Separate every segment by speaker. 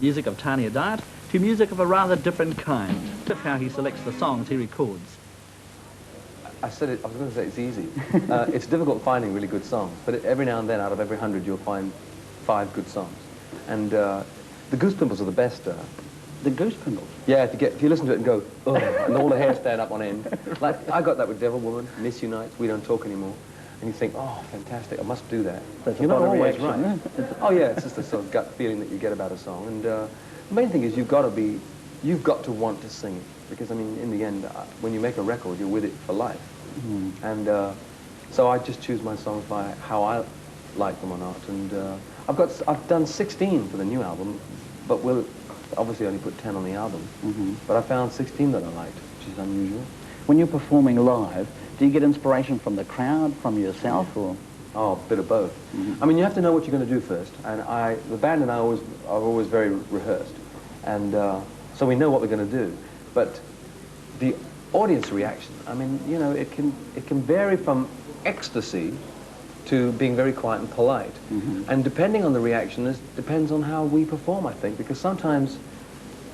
Speaker 1: Music of Tanya Diet to music of a rather different kind. Look how he selects the songs he records.
Speaker 2: I was going to say it's easy. It's difficult finding really good songs, but every now and then, out of every 100, you'll find 5 good songs. And the Goose Pimples are the best.
Speaker 1: The Goose Pimples?
Speaker 2: Yeah, if you listen to it and go, oh, and all the hair stand up on end. Like, I got that with Devil Woman, Miss You Nights, We Don't Talk Anymore. And you think, oh, fantastic, I must do that.
Speaker 1: That's
Speaker 2: You're not always
Speaker 1: reaction,
Speaker 2: right. Oh, yeah, it's just a sort of gut feeling that you get about a song. And the main thing is you've got to want to sing it. Because, I mean, in the end, when you make a record, you're with it for life. Mm. And so I just choose my songs by how I like them or not. And I've done 16 for the new album, but we'll obviously only put 10 on the album. Mm-hmm. But I found 16 that I liked, which is unusual.
Speaker 1: When you're performing live, do you get inspiration from the crowd, from yourself, or?
Speaker 2: Oh, a bit of both. Mm-hmm. I mean, you have to know what you're going to do first. And the band and I are always very rehearsed. And so we know what we're going to do. But the audience reaction, I mean, you know, it can vary from ecstasy to being very quiet and polite. Mm-hmm. And depending on the reaction, it depends on how we perform, I think. Because sometimes,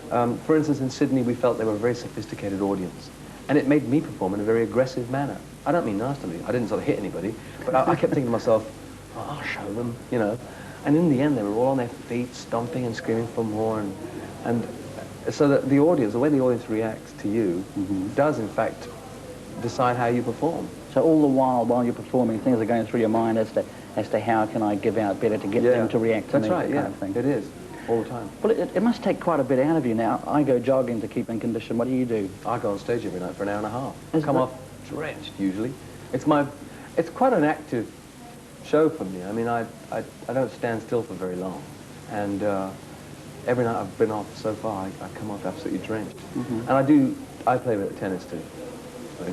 Speaker 2: for instance, in Sydney, we felt they were a very sophisticated audience. And it made me perform in a very aggressive manner. I don't mean nastily. I didn't sort of hit anybody. But I kept thinking to myself, oh, I'll show them, you know. And in the end, they were all on their feet, stomping and screaming for more. And so that the audience, the way the audience reacts to you, mm-hmm. does, in fact, decide how you perform.
Speaker 1: So all the while you're performing, things are going through your mind as to how can I give out better to get them to react to me.
Speaker 2: That's right,
Speaker 1: kind
Speaker 2: yeah,
Speaker 1: of thing.
Speaker 2: it is. All the time.
Speaker 1: Well, it must take quite a bit out of you now. I go jogging to keep in condition. What do you do?
Speaker 2: I go on stage every night for an hour and a half. Come off drenched, usually. It's quite an active show for me. I mean, I don't stand still for very long. And every night I've been off so far, I come off absolutely drenched. Mm-hmm. And I play a bit of tennis too.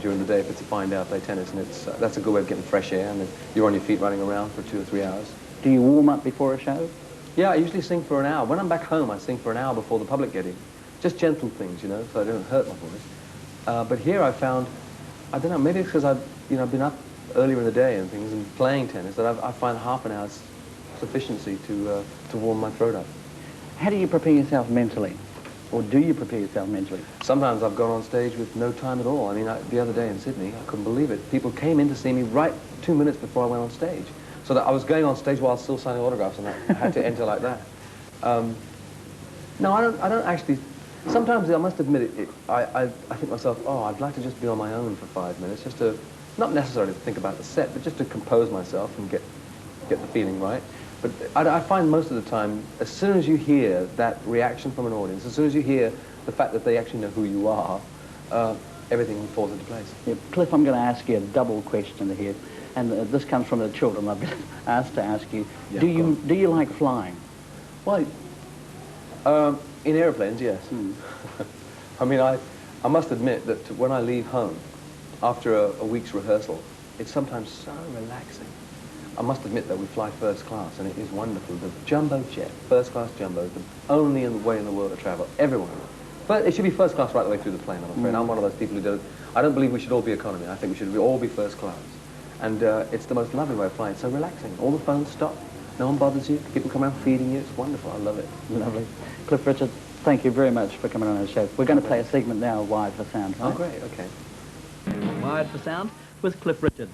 Speaker 2: During the day, if it's a fine day, I play tennis, and that's a good way of getting fresh air, and then you're on your feet running around for 2 or 3 hours.
Speaker 1: Do you warm up before a show?
Speaker 2: Yeah, I usually sing for an hour. When I'm back home, I sing for an hour before the public get in. Just gentle things, you know, so I don't hurt my voice. But here I found, I don't know, maybe it's because I've been up earlier in the day and things and playing tennis, that I find half an hour's sufficiency to warm my throat up.
Speaker 1: How do you prepare yourself mentally? Or do you prepare yourself mentally?
Speaker 2: Sometimes I've gone on stage with no time at all. I mean, the other day in Sydney, I couldn't believe it. People came in to see me right 2 minutes before I went on stage. So that I was going on stage while still signing autographs, and I had to enter like that. No, I don't actually. Sometimes I must admit I think to myself, oh, I'd like to just be on my own for 5 minutes, just to, not necessarily to think about the set, but just to compose myself and get the feeling right. But I find most of the time, as soon as you hear that reaction from an audience, as soon as you hear the fact that they actually know who you are, everything falls into place.
Speaker 1: Yeah, Cliff, I'm going to ask you a double question here. And this comes from the children. I've been asked to ask you,
Speaker 2: yeah,
Speaker 1: do you like flying?
Speaker 2: Well, in airplanes, yes. Mm. I mean, I must admit that when I leave home, after a week's rehearsal, it's sometimes so relaxing. I must admit that we fly first class, and it is wonderful. The jumbo jet, first class jumbo, the only way in the world to travel, everyone. But it should be first class right the way through the plane, I'm afraid. I'm one of those people who don't. I don't believe we should all be economy. I think we should all be first class. And it's the most lovely way of flying. It's so relaxing. All the phones stop. No one bothers you. People come around feeding you. It's wonderful. I love it.
Speaker 1: Lovely. Cliff Richard, thank you very much for coming on our show. We're going to play a segment now, Wired for Sound. Right?
Speaker 2: Oh, great. Okay.
Speaker 1: Wired for Sound with Cliff Richard.